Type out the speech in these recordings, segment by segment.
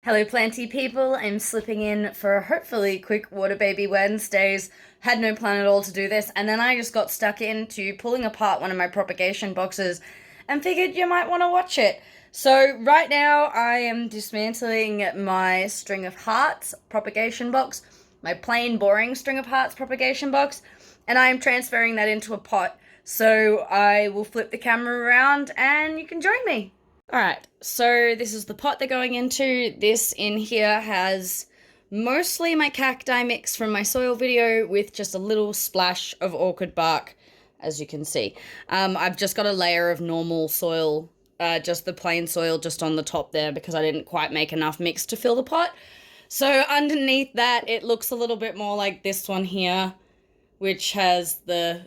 Hello, planty people. I'm slipping in for hopefully quick Water Baby Wednesdays. Had no plan at all to do this, and then I just got stuck into pulling apart one of my propagation boxes and figured you might want to watch it. So, right now, I am dismantling my string of hearts propagation box, my plain boring string of hearts propagation box, and I am transferring that into a pot. So, I will flip the camera around and you can join me. Alright, so this is the pot they're going into. This in here has mostly my cacti mix from my soil video with just a little splash of orchid bark, as you can see. I've just got a layer of normal soil, just the plain soil just on the top there because I didn't quite make enough mix to fill the pot. So underneath that, it looks a little bit more like this one here, which has the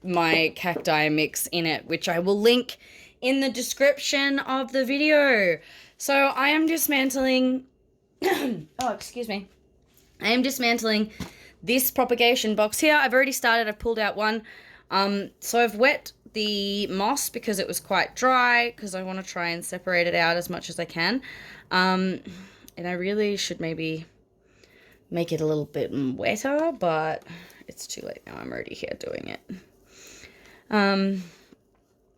my cacti mix in it, which I will link in the description of the video. So I am dismantling oh, excuse me. I am dismantling this propagation box here. I've already started. I've pulled out one. So I've wet the moss because it was quite dry because I want to try and separate it out as much as I can. And I really should maybe make it a little bit wetter, but it's too late now. I'm already here doing it.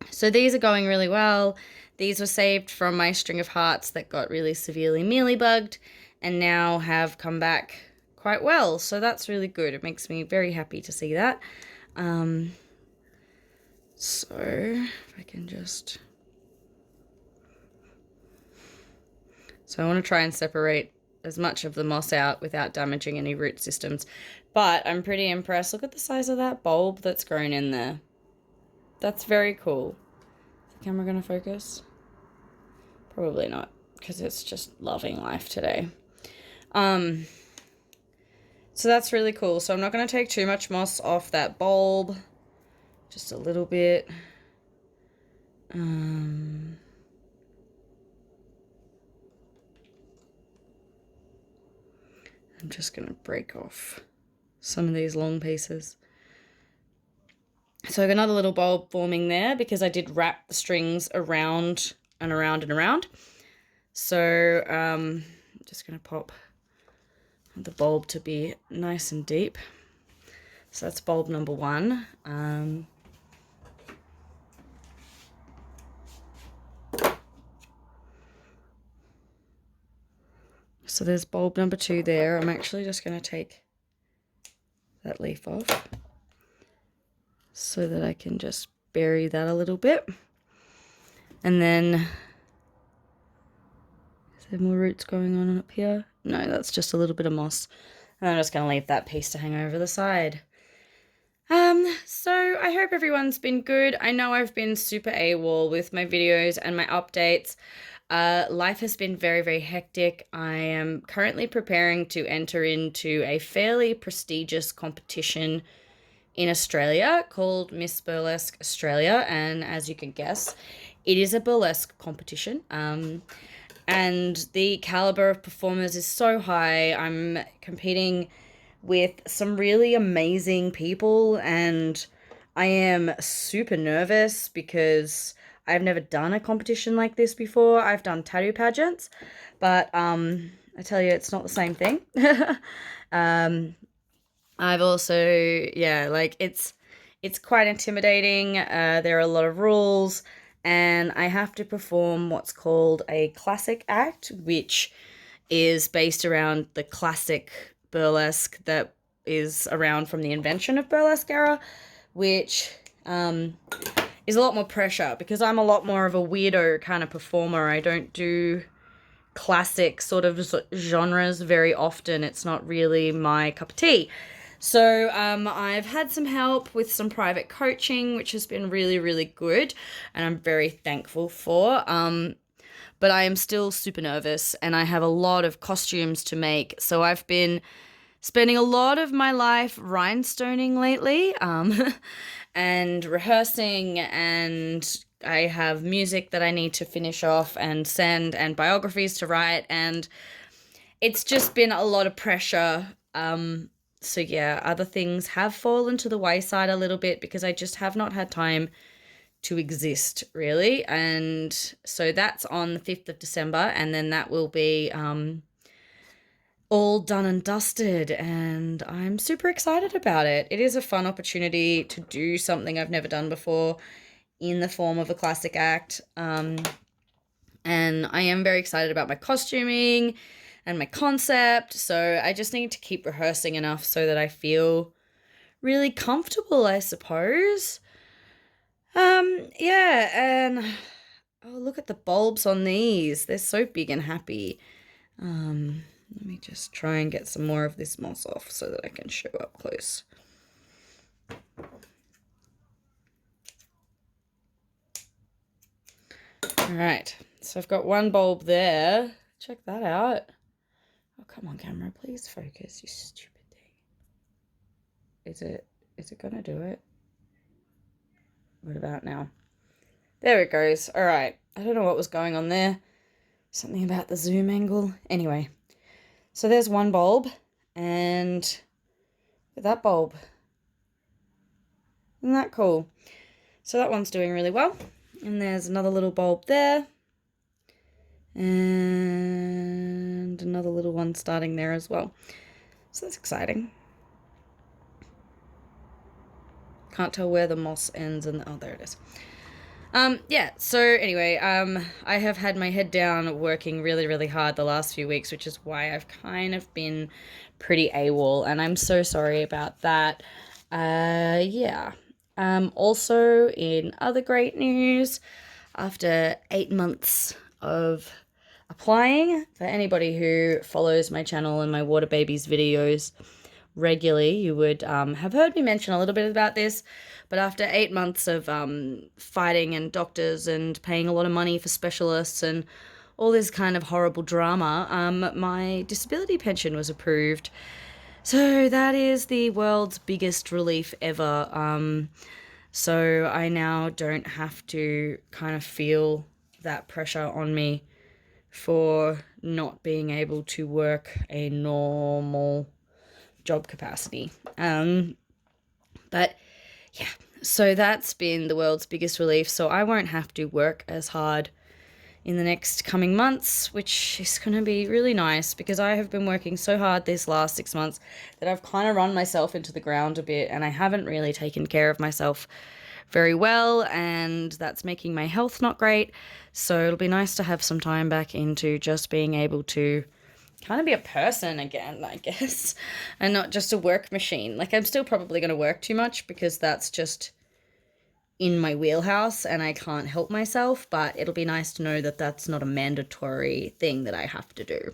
So these are going really well. These were saved from my string of hearts that got really severely mealybugged and now have come back quite well. So that's really good. It makes me very happy to see that. So if I can just... So I want to try and separate as much of the moss out without damaging any root systems. But I'm pretty impressed. Look at the size of that bulb that's grown in there. That's very cool. Is the camera going to focus? Probably not, because it's just loving life today. So that's really cool. So I'm not going to take too much moss off that bulb. Just a little bit. I'm just going to break off some of these long pieces. So I have another little bulb forming there because I did wrap the strings around and around and around. So I'm just going to pop the bulb to be nice and deep. So that's bulb number one. So there's bulb number two there. I'm actually just going to take that leaf off so that I can just bury that a little bit. And then, is there more roots going on up here? No, that's just a little bit of moss. And I'm just going to leave that piece to hang over the side. So I hope everyone's been good. I know I've been super AWOL with my videos and my updates. Life has been very, very hectic. I am currently preparing to enter into a fairly prestigious competition in Australia called Miss Burlesque Australia, and as you can guess, it is a burlesque competition. And the caliber of performers is so high. I'm competing with some really amazing people, and I am super nervous because I've never done a competition like this before. I've done tattoo pageants, but I tell you, it's not the same thing. I've also, yeah, like it's quite intimidating. There are a lot of rules, and I have to perform what's called a classic act, which is based around the classic burlesque that is around from the invention of burlesque era, which is a lot more pressure because I'm a lot more of a weirdo kind of performer. I don't do classic sort of genres very often. It's not really my cup of tea. So I've had some help with some private coaching, which has been really, really good, and I'm very thankful for. But I am still super nervous, and I have a lot of costumes to make. So I've been spending a lot of my life rhinestoning lately, and rehearsing, and I have music that I need to finish off and send, and biographies to write, and it's just been a lot of pressure. So yeah, other things have fallen to the wayside a little bit because I just have not had time to exist, really. And so that's on the 5th of December, and then that will be all done and dusted, and I'm super excited about it. It is a fun opportunity to do something I've never done before in the form of a classic act. And I am very excited about my costuming and my concept, so I just need to keep rehearsing enough so that I feel really comfortable, I suppose. Yeah, and oh, look at the bulbs on these. They're so big and happy. Let me just try and get some more of this moss off so that I can show up close. All right, so I've got one bulb there. Check that out. Oh, come on, camera, please focus, you stupid thing. Is it gonna do it? What about now? There it goes. All right, I don't know what was going on there. Something about the zoom angle. Anyway, so there's one bulb, and that bulb. Isn't that cool? So that one's doing really well. And there's another little bulb there. And another little one starting there as well. So that's exciting. Can't tell where the moss ends and oh, there it is. Yeah, so anyway, I have had my head down working really, really hard the last few weeks, which is why I've kind of been pretty AWOL, and I'm so sorry about that. Yeah. Also, in other great news, after 8 months of applying, for anybody who follows my channel and my Water Babies videos regularly, you would have heard me mention a little bit about this, but after 8 months of fighting and doctors and paying a lot of money for specialists and all this kind of horrible drama, my disability pension was approved. So that is the world's biggest relief ever. So I now don't have to kind of feel that pressure on me for not being able to work a normal job capacity. But yeah, so that's been the world's biggest relief. So I won't have to work as hard in the next coming months, which is going to be really nice because I have been working so hard this last 6 months that I've kind of run myself into the ground a bit, and I haven't really taken care of myself very well, and that's making my health not great. So it'll be nice to have some time back into just being able to kind of be a person again, I guess, and not just a work machine. Like, I'm still probably going to work too much because that's just in my wheelhouse and I can't help myself, but it'll be nice to know that that's not a mandatory thing that I have to do.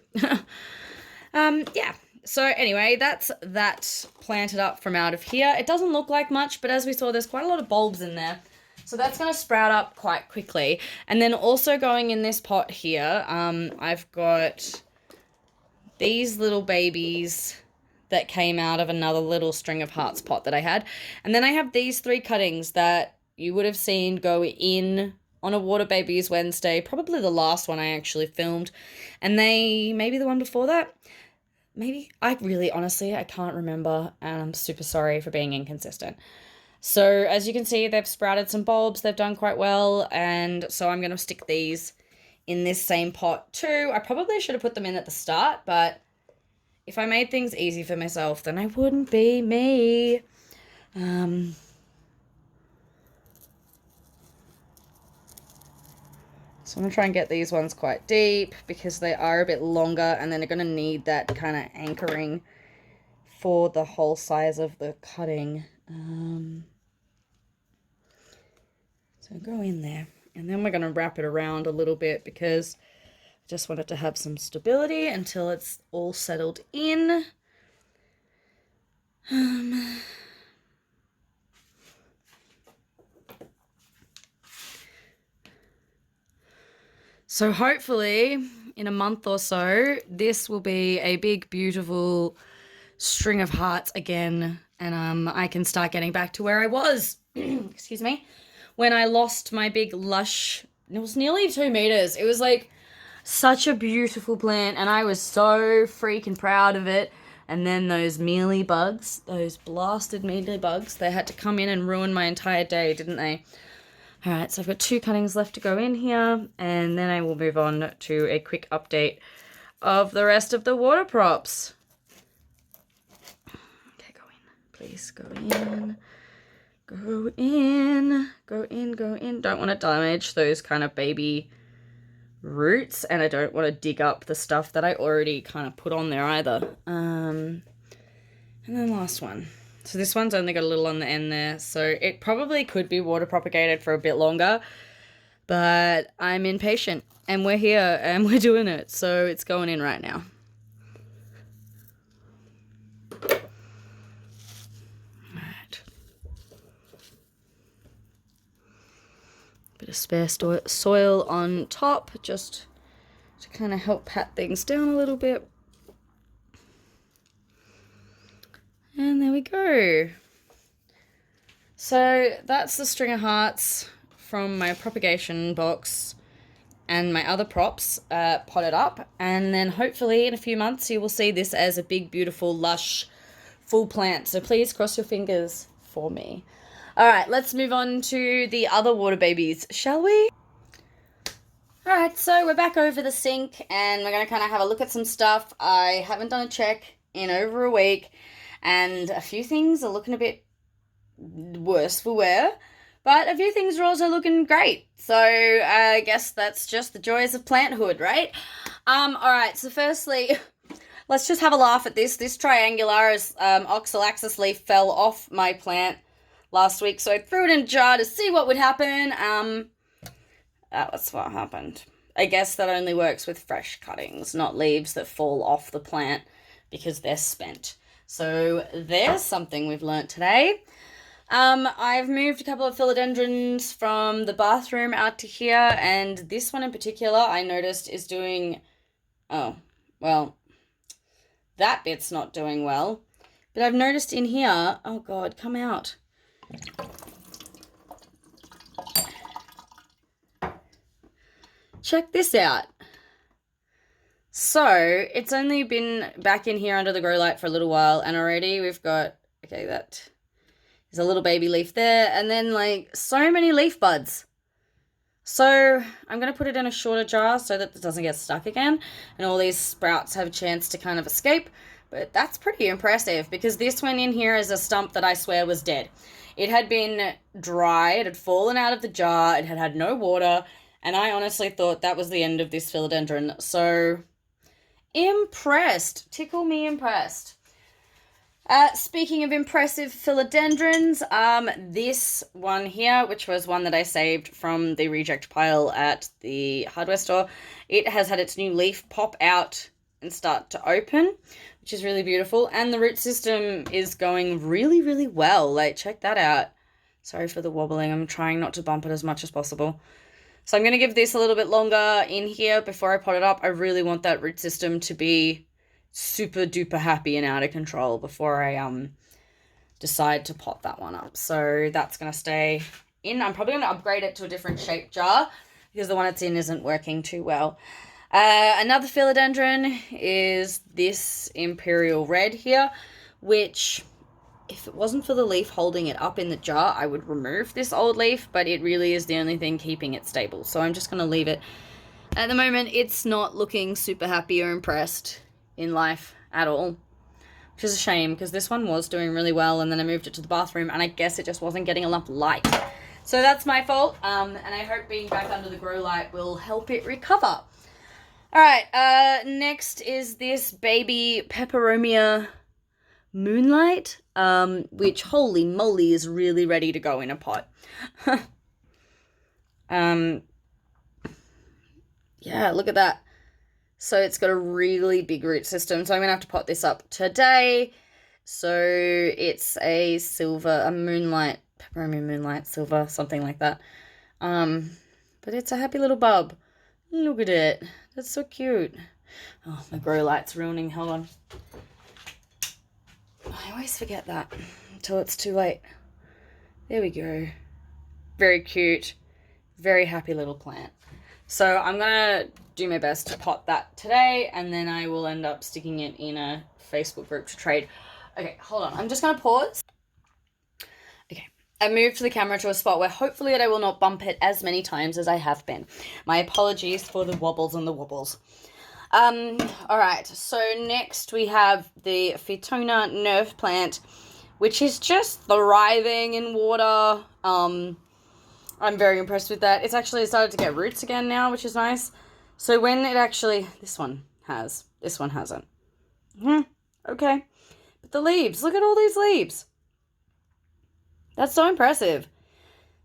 Yeah. So anyway, that's that planted up from out of here. It doesn't look like much, but as we saw, there's quite a lot of bulbs in there. So that's going to sprout up quite quickly. And then also going in this pot here, I've got these little babies that came out of another little string of hearts pot that I had. And then I have these 3 cuttings that you would have seen go in on a Water Babies Wednesday, probably the last one I actually filmed. And maybe the one before that. Maybe. I really, honestly, I can't remember, and I'm super sorry for being inconsistent. So as you can see, they've sprouted some bulbs. They've done quite well, and so I'm going to stick these in this same pot too. I probably should have put them in at the start, but if I made things easy for myself, then I wouldn't be me. So I'm going to try and get these ones quite deep because they are a bit longer, and then they're going to need that kind of anchoring for the whole size of the cutting. So go in there, and then we're going to wrap it around a little bit because I just want it to have some stability until it's all settled in. So hopefully in a month or so, this will be a big, beautiful string of hearts again, and I can start getting back to where I was, excuse me, when I lost my big lush, it was nearly 2 meters. It was like such a beautiful plant, and I was so freaking proud of it. And then those mealy bugs, those blasted mealy bugs, they had to come in and ruin my entire day, didn't they? All right, so I've got 2 cuttings left to go in here, and then I will move on to a quick update of the rest of the water props. Okay, go in. Please go in. Go in. Go in, go in. Don't want to damage those kind of baby roots, and I don't want to dig up the stuff that I already kind of put on there either. And then last one. So this one's only got a little on the end there, so it probably could be water propagated for a bit longer, but I'm impatient, and we're here, and we're doing it, so it's going in right now. Alright. Bit of spare soil on top, just to kind of help pat things down a little bit. And there we go. So that's the string of hearts from my propagation box and my other props potted up. And then hopefully in a few months you will see this as a big, beautiful, lush, full plant. So please cross your fingers for me. All right, let's move on to the other water babies, shall we? All right, so we're back over the sink and we're going to kind of have a look at some stuff. I haven't done a check in over a week, and a few things are looking a bit worse for wear, but a few things are also looking great. So I guess that's just the joys of planthood, right? All right, so firstly, let's just have a laugh at this. This triangularis oxalaxis leaf fell off my plant last week, so I threw it in a jar to see what would happen. That's what happened. I guess that only works with fresh cuttings, not leaves that fall off the plant because they're spent. So there's something we've learnt today. I've moved a couple of philodendrons from the bathroom out to here, and this one in particular I noticed is doing, oh, well, that bit's not doing well. But I've noticed in here, oh God, come out. Check this out. So, it's only been back in here under the grow light for a little while, and already we've got, okay, that is a little baby leaf there, and then, like, so many leaf buds. So, I'm going to put it in a shorter jar so that it doesn't get stuck again, and all these sprouts have a chance to kind of escape, but that's pretty impressive, because this one in here is a stump that I swear was dead. It had been dry, it had fallen out of the jar, it had had no water, and I honestly thought that was the end of this philodendron, so impressed. Tickle me impressed. Speaking of impressive philodendrons, this one here, which was one that I saved from the reject pile at the hardware store, it has had its new leaf pop out and start to open, which is really beautiful, and the root system is going really, really well. Like, check that out. Sorry for the wobbling. I'm trying not to bump it as much as possible. So I'm going to give this a little bit longer in here before I pot it up. I really want that root system to be super duper happy and out of control before I decide to pot that one up. So that's going to stay in. I'm probably going to upgrade it to a different shaped jar because the one it's in isn't working too well. Another philodendron is this Imperial Red here, which, if it wasn't for the leaf holding it up in the jar, I would remove this old leaf, but it really is the only thing keeping it stable. So I'm just going to leave it. At the moment, it's not looking super happy or impressed in life at all, which is a shame because this one was doing really well, and then I moved it to the bathroom, and I guess it just wasn't getting enough light. So that's my fault, and I hope being back under the grow light will help it recover. All right, next is this baby Peperomia Moonlight, which, holy moly, is really ready to go in a pot. Yeah, look at that. So it's got a really big root system, so I'm going to have to pot this up today. So it's a silver, a moonlight, Peperomia Moonlight silver, something like that. But it's a happy little bulb. Look at it. That's so cute. Oh, my grow light's ruining. Hold on. I always forget that until it's too late. There we go. Very cute. Very happy little plant. So I'm going to do my best to pot that today, and then I will end up sticking it in a Facebook group to trade. Okay, hold on. I'm just going to pause. Okay. I moved the camera to a spot where hopefully I will not bump it as many times as I have been. My apologies for the wobbles and the wobbles. Alright, so next we have the Phytona nerve plant, which is just thriving in water. I'm very impressed with that. It's actually started to get roots again now, which is nice. So when it actually, this one hasn't. Okay. But the leaves, look at all these leaves. That's so impressive.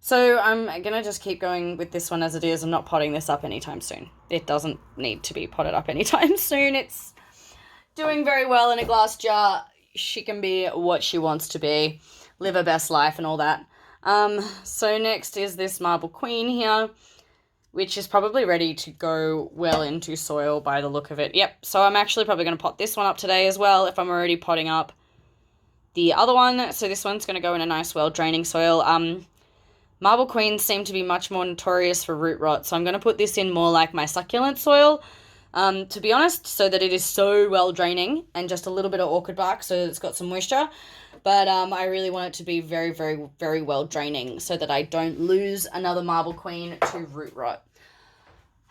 So I'm going to just keep going with this one as it is. I'm not potting this up anytime soon. It doesn't need to be potted up anytime soon. It's doing very well in a glass jar. She can be what she wants to be. Live her best life and all that. So next is this marble queen here, which is probably ready to go well into soil by the look of it. Yep, so I'm actually probably going to pot this one up today as well if I'm already potting up the other one. So this one's going to go in a nice, well-draining soil. Marble queens seem to be much more notorious for root rot, so I'm going to put this in more like my succulent soil, to be honest, so that it is so well-draining and just a little bit of orchid bark so that it's got some moisture. But I really want it to be very, very, very well-draining so that I don't lose another marble queen to root rot.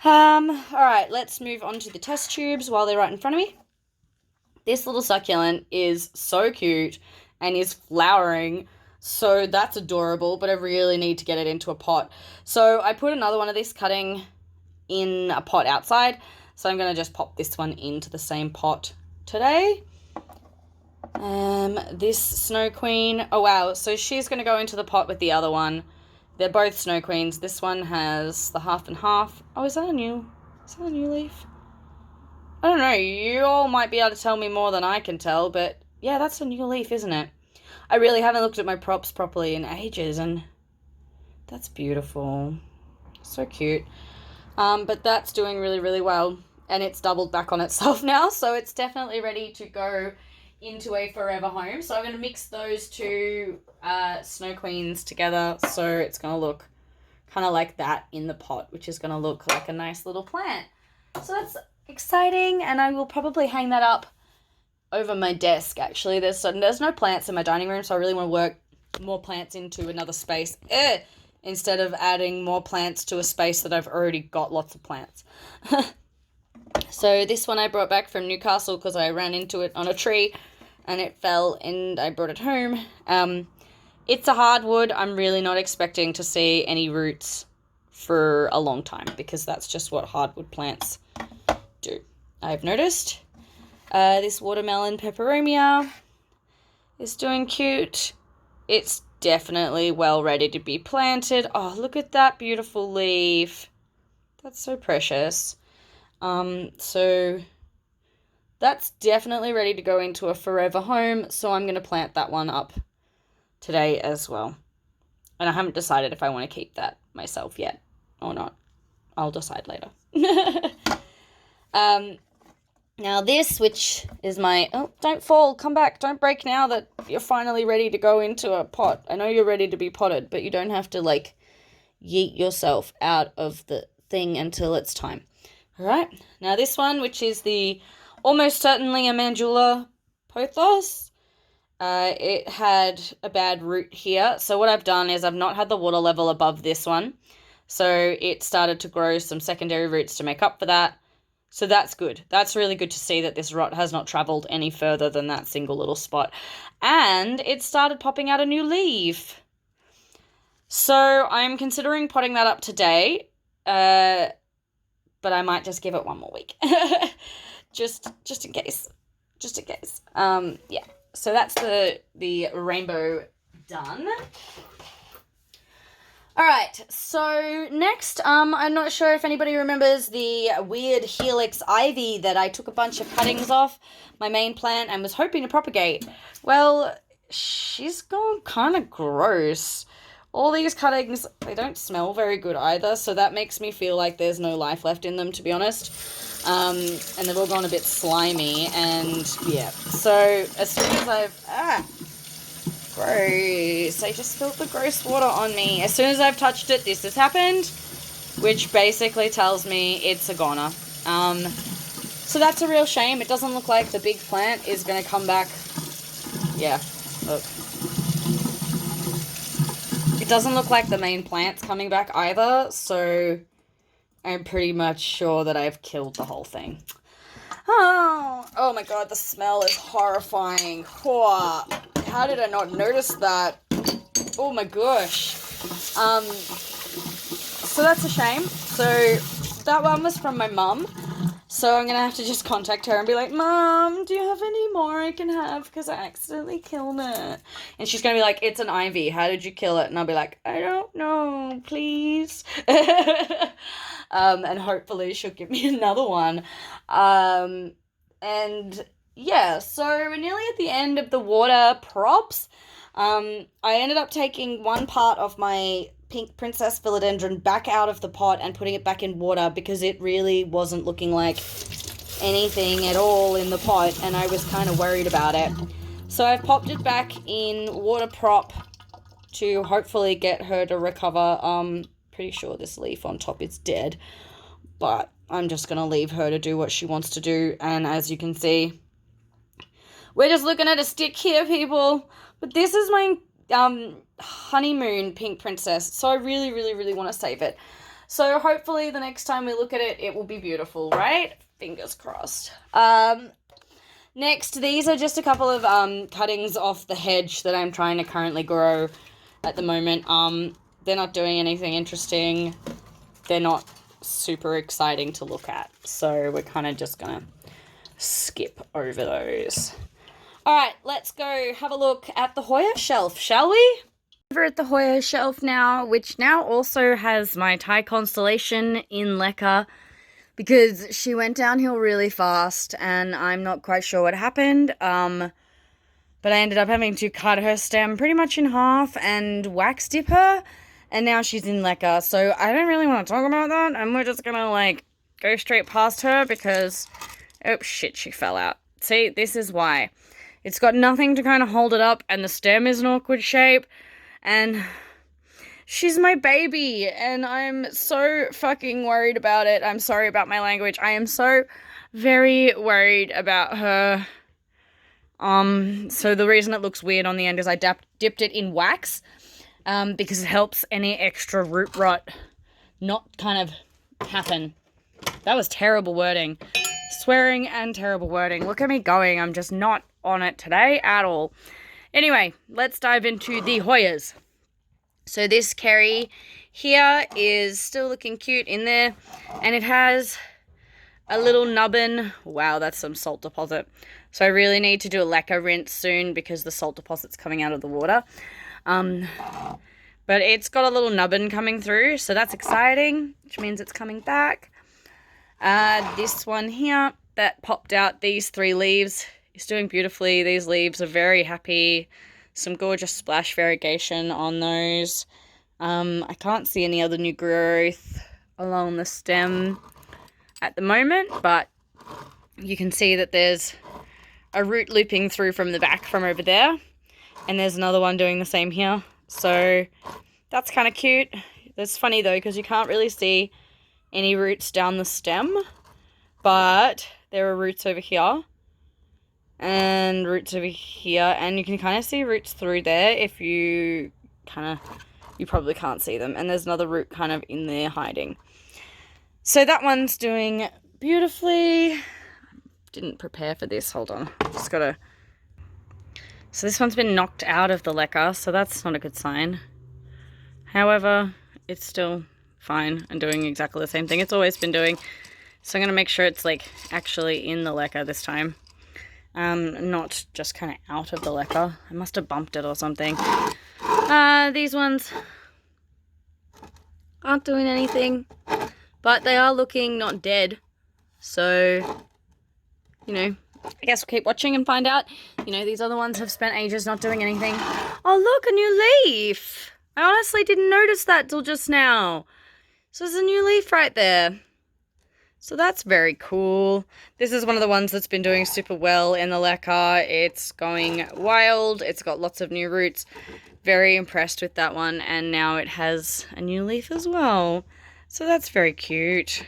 Alright, let's move on to the test tubes while they're right in front of me. This little succulent is so cute and is flowering, so that's adorable, but I really need to get it into a pot. So I put another one of this cutting in a pot outside, so I'm going to just pop this one into the same pot today. This Snow Queen, oh wow, so she's going to go into the pot with the other one. They're both Snow Queens. This one has the half and half. Oh, is that a new leaf? I don't know, you all might be able to tell me more than I can tell, but yeah, that's a new leaf, isn't it? I really haven't looked at my props properly in ages, and that's beautiful. So cute. But that's doing really, really well, and it's doubled back on itself now, so it's definitely ready to go into a forever home. So I'm going to mix those two Snow Queens together, so it's going to look kind of like that in the pot, which is going to look like a nice little plant. So that's exciting, and I will probably hang that up over my desk. Actually, there's no plants in my dining room, so I really want to work more plants into another space instead of adding more plants to a space that I've already got lots of plants. So this one I brought back from Newcastle because I ran into it on a tree and it fell, and I brought it home. It's a hardwood. I'm really not expecting to see any roots for a long time because that's just what hardwood plants do, I've noticed. This watermelon peperomia is doing cute. It's definitely well ready to be planted. Oh, look at that beautiful leaf. That's so precious. So that's definitely ready to go into a forever home, so I'm going to plant that one up today as well. And I haven't decided if I want to keep that myself yet or not. I'll decide later. Now this, which is my, oh, don't fall, come back, don't break now that you're finally ready to go into a pot. I know you're ready to be potted, but you don't have to, like, yeet yourself out of the thing until it's time. All right, now this one, which is the almost certainly a Mandula pothos. It had a bad root here, so what I've done is I've not had the water level above this one, so it started to grow some secondary roots to make up for that. So that's good. That's really good to see that this rot has not travelled any further than that single little spot. And it started popping out a new leaf. So I'm considering potting that up today, but I might just give it one more week. just in case. Just in case. Yeah. So that's the rainbow done. Alright, so next, I'm not sure if anybody remembers the weird helix ivy that I took a bunch of cuttings off my main plant and was hoping to propagate. Well, she's gone kind of gross. All these cuttings, they don't smell very good either, so that makes me feel like there's no life left in them, to be honest. And they've all gone a bit slimy, and yeah. So as soon as I've... Gross. I just spilled the gross water on me. As soon as I've touched it, this has happened, which basically tells me it's a goner. So that's a real shame. It doesn't look like the big plant is going to come back. Yeah, look. It doesn't look like the main plant's coming back either, so I'm pretty much sure that I've killed the whole thing. Oh my god, the smell is horrifying. Oh, how did I not notice that? Oh my gosh. So that's a shame. So that one was from my mum. So I'm gonna have to just contact her and be like, Mom, do you have any more I can have? Because I accidentally killed it. And she's gonna be like, it's an ivy. How did you kill it? And I'll be like, I don't know, please. And hopefully she'll give me another one. And yeah, so we're nearly at the end of the water props. I ended up taking one part of my pink princess philodendron back out of the pot and putting it back in water because it really wasn't looking like anything at all in the pot, and I was kind of worried about it. So I've popped it back in water prop to hopefully get her to recover. Pretty sure this leaf on top is dead, but I'm just gonna leave her to do what she wants to do. And as you can see, we're just looking at a stick here, people. But this is my honeymoon pink princess, so I really, really, really want to save it. So hopefully the next time we look at it, it will be beautiful, right? Fingers crossed. Next, these are just a couple of cuttings off the hedge that I'm trying to currently grow at the moment. They're not doing anything interesting. They're not super exciting to look at, so we're kind of just gonna skip over those. All right, let's go have a look at the Hoya shelf, shall we? Over at the Hoya shelf now, which now also has my Thai constellation in leca, because she went downhill really fast and I'm not quite sure what happened. But I ended up having to cut her stem pretty much in half and wax dip her, and now she's in leca. So I don't really want to talk about that, and we're just gonna like go straight past her because, oh shit, she fell out. See, this is why. It's got nothing to kind of hold it up, and the stem is an awkward shape, and she's my baby, and I'm so fucking worried about it. I'm sorry about my language. I am so very worried about her. So the reason it looks weird on the end is I dipped it in wax, because it helps any extra root rot not kind of happen. That was terrible wording. Swearing and terrible wording. Look at me going. I'm just not on it today at all. Anyway, let's dive into the Hoyas. So this Kerry here is still looking cute in there, and it has a little nubbin. Wow, that's some salt deposit. So I really need to do a leca rinse soon because the salt deposit's coming out of the water. But it's got a little nubbin coming through, so that's exciting, which means it's coming back. This one here that popped out, these 3 leaves, is doing beautifully. These leaves are very happy. Some gorgeous splash variegation on those. I can't see any other new growth along the stem at the moment, but you can see that there's a root looping through from the back from over there, and there's another one doing the same here. So that's kind of cute. That's funny though, because you can't really see any roots down the stem, but there are roots over here and roots over here, and you can kind of see roots through there. If you probably can't see them, and there's another root kind of in there hiding. So that one's doing beautifully. Didn't prepare for this, hold on, just gotta. So this one's been knocked out of the leca, so that's not a good sign. However, it's still fine and doing exactly the same thing it's always been doing. So I'm going to make sure it's like actually in the leca this time. Not just kind of out of the leca. I must have bumped it or something. These ones aren't doing anything, but they are looking not dead. So, you know, I guess we'll keep watching and find out. You know, these other ones have spent ages not doing anything. Oh, look, a new leaf. I honestly didn't notice that till just now. So there's a new leaf right there. So that's very cool. This is one of the ones that's been doing super well in the leca. It's going wild. It's got lots of new roots. Very impressed with that one. And now it has a new leaf as well. So that's very cute.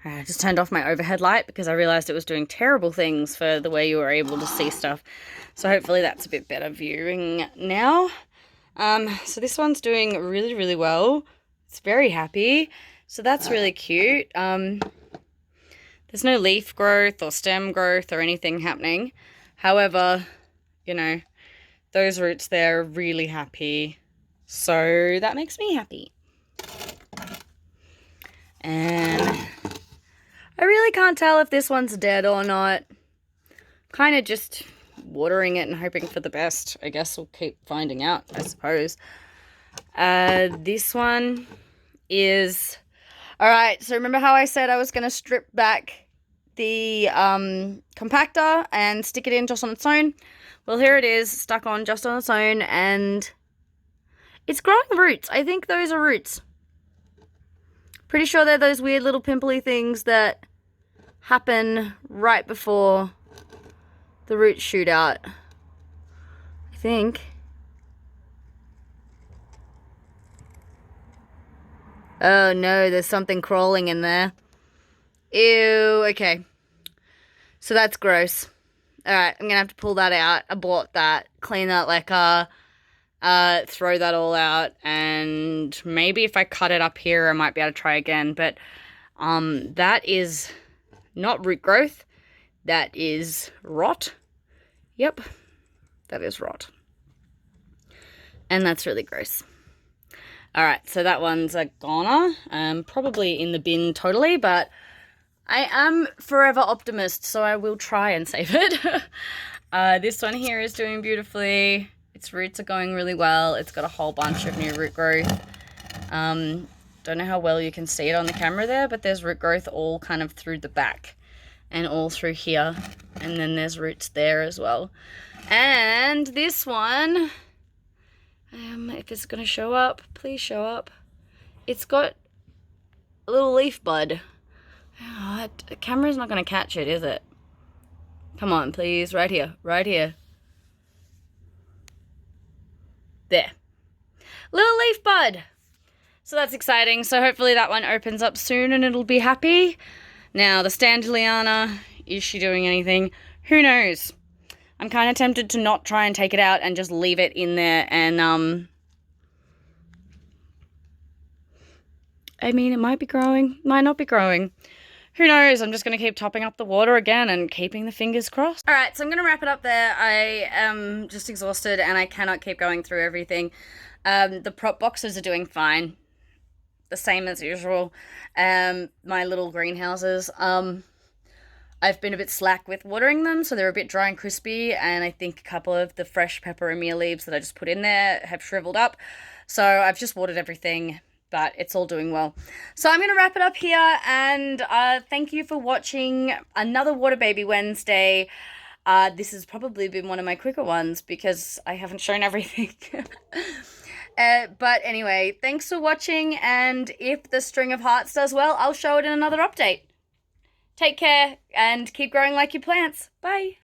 I just turned off my overhead light because I realized it was doing terrible things for the way you were able to see stuff. So hopefully that's a bit better viewing now. So this one's doing really, really well. It's very happy. So that's really cute. There's no leaf growth or stem growth or anything happening. However, you know, those roots there are really happy. So that makes me happy. And I really can't tell if this one's dead or not. Kind of just watering it and hoping for the best. I guess we'll keep finding out, I suppose. This one is... Alright, so remember how I said I was going to strip back the compactor and stick it in just on its own? Well, here it is, stuck on just on its own, and it's growing roots. I think those are roots. Pretty sure they're those weird little pimply things that happen right before the roots shoot out. I think. Oh no, there's something crawling in there. Ew, okay. So that's gross. Alright, I'm gonna have to pull that out, abort that, clean that leca, throw that all out, and maybe if I cut it up here, I might be able to try again, but that is not root growth, that is rot. Yep, that is rot. And that's really gross. Alright, so that one's a goner, probably in the bin totally, but I am forever optimist, so I will try and save it. This one here is doing beautifully. Its roots are going really well. It's got a whole bunch of new root growth. Don't know how well you can see it on the camera there, but there's root growth all kind of through the back and all through here. And then there's roots there as well. And this one, if it's going to show up, please show up. It's got a little leaf bud. Oh, the camera's not going to catch it, is it? Come on, please. Right here. Right here. There. Little leaf bud. So that's exciting. So hopefully that one opens up soon and it'll be happy. Now, the Standeliana, is she doing anything? Who knows? I'm kind of tempted to not try and take it out and just leave it in there and, I mean, it might be growing, might not be growing. Who knows? I'm just going to keep topping up the water again and keeping the fingers crossed. Alright, so I'm going to wrap it up there. I am just exhausted and I cannot keep going through everything. The prop boxes are doing fine. The same as usual. My little greenhouses. I've been a bit slack with watering them, so they're a bit dry and crispy, and I think a couple of the fresh peperomia leaves that I just put in there have shriveled up. So I've just watered everything, but it's all doing well. So I'm going to wrap it up here, and thank you for watching another Water Baby Wednesday. This has probably been one of my quicker ones because I haven't shown everything. But anyway, thanks for watching, and if the string of hearts does well, I'll show it in another update. Take care, and keep growing like your plants. Bye!